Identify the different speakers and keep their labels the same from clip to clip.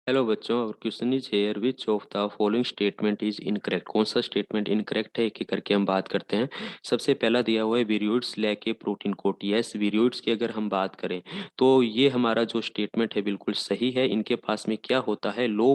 Speaker 1: Hello बच्चों, और question is here which of the following statement is incorrect. कौन सा स्टेटमेंट इनकरेक्ट है, एक एक करके हम बात करते हैं। सबसे पहला दिया हुआ है विरियोइड्स लैक ए प्रोटीन कोट। यस, विरियोइड्स की अगर हम बात करें तो ये हमारा जो स्टेटमेंट है बिल्कुल सही है। इनके पास में क्या होता है, लो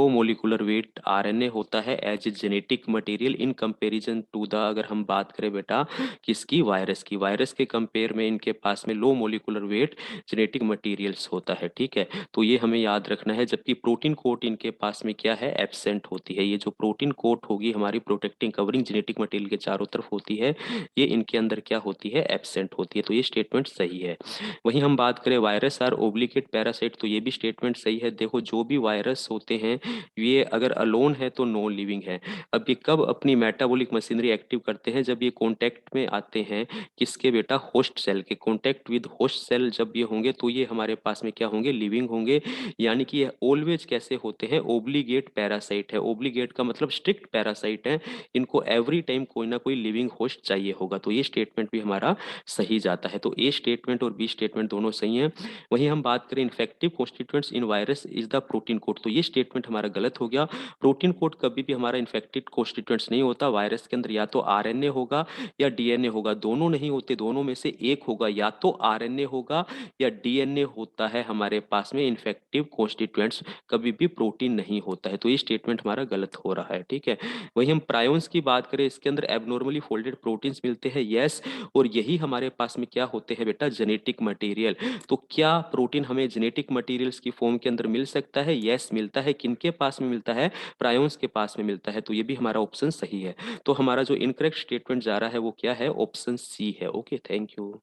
Speaker 1: मोलिकुलर वेट आरएनए होता है as a genetic material in comparison to the, अगर हम बात करें बेटा किसकी, वायरस के कंपेयर में इनके पास में low molecular weight genetic materials होता है। ठीक है, तो ये हमें याद रखना है। जबकि प्रोटीन कोट इनके पास में क्या है, एब्सेंट होती है। ये जो प्रोटीन कोट होगी हमारी प्रोटेक्टिंग कवरिंग जेनेटिक मटेरियल के चारों तरफ होती है, ये इनके अंदर क्या होती है, एब्सेंट होती है। तो ये स्टेटमेंट सही है। वहीं हम बात करें वायरस आर ओब्लिगेट पैरासाइट, तो ये भी स्टेटमेंट सही है। देखो, जो भी वायरस होते हैं ये अगर अलोन है तो नॉन लिविंग है। अब ये कब अपनी मेटाबॉलिक मशीनरी एक्टिव करते हैं, जब ये कॉन्टेक्ट में आते हैं किसके बेटा, होस्ट सेल के। कॉन्टेक्ट विद होस्ट सेल जब ये होंगे तो ये हमारे पास में क्या होंगे, लिविंग होंगे। यानी कि ये ऑलवेज कैसे होते हैं, ओब्लिगेट पैरासाइट है। ओब्लिगेट का मतलब स्ट्रिक्ट पैरासाइट है। इनको एवरी टाइम कोई ना कोई लिविंग होस्ट चाहिए होगा। तो ये स्टेटमेंट भी हमारा सही जाता है। तो ए स्टेटमेंट और बी स्टेटमेंट दोनों सही हैं। वहीं हम बात करें infective constituents in virus is the protein code, तो ये स्टेटमेंट हमारा गलत हो गया। प्रोटीन कोड कभी भी हमारा इन्फेक्टेड कॉन्स्टिट्यूएंट्स नहीं होता। वायरस के अंदर या तो आरएनए होगा या डीएनए होगा, दोनों नहीं होते, दोनों में से एक होगा। या तो आरएनए होगा या डीएनए होता है हमारे पास में। इन्फेक्टिव कॉन्स्टिट्यूएंट्स कभी भी प्रोटीन नहीं होता है। तो ये स्टेटमेंट हमारा गलत हो रहा है। ठीक है, वही हम प्रायोन्स की बात करें, इसके अंदर एबनॉर्मली फोल्डेड प्रोटीन्स मिलते हैं। यस, और यही हमारे पास में क्या होते हैं बेटा, जेनेटिक मटेरियल। तो क्या प्रोटीन हमें जेनेटिक मटेरियल्स की फॉर्म के अंदर मिल सकता है? यस, मिलता है। किनके पास में मिलता है, प्रायोन्स के पास में मिलता है। तो ये भी हमारा ऑप्शन सही है। तो हमारा जो इनकरेक्ट स्टेटमेंट जा रहा है वो क्या है, ऑप्शन सी है। Okay, thank you.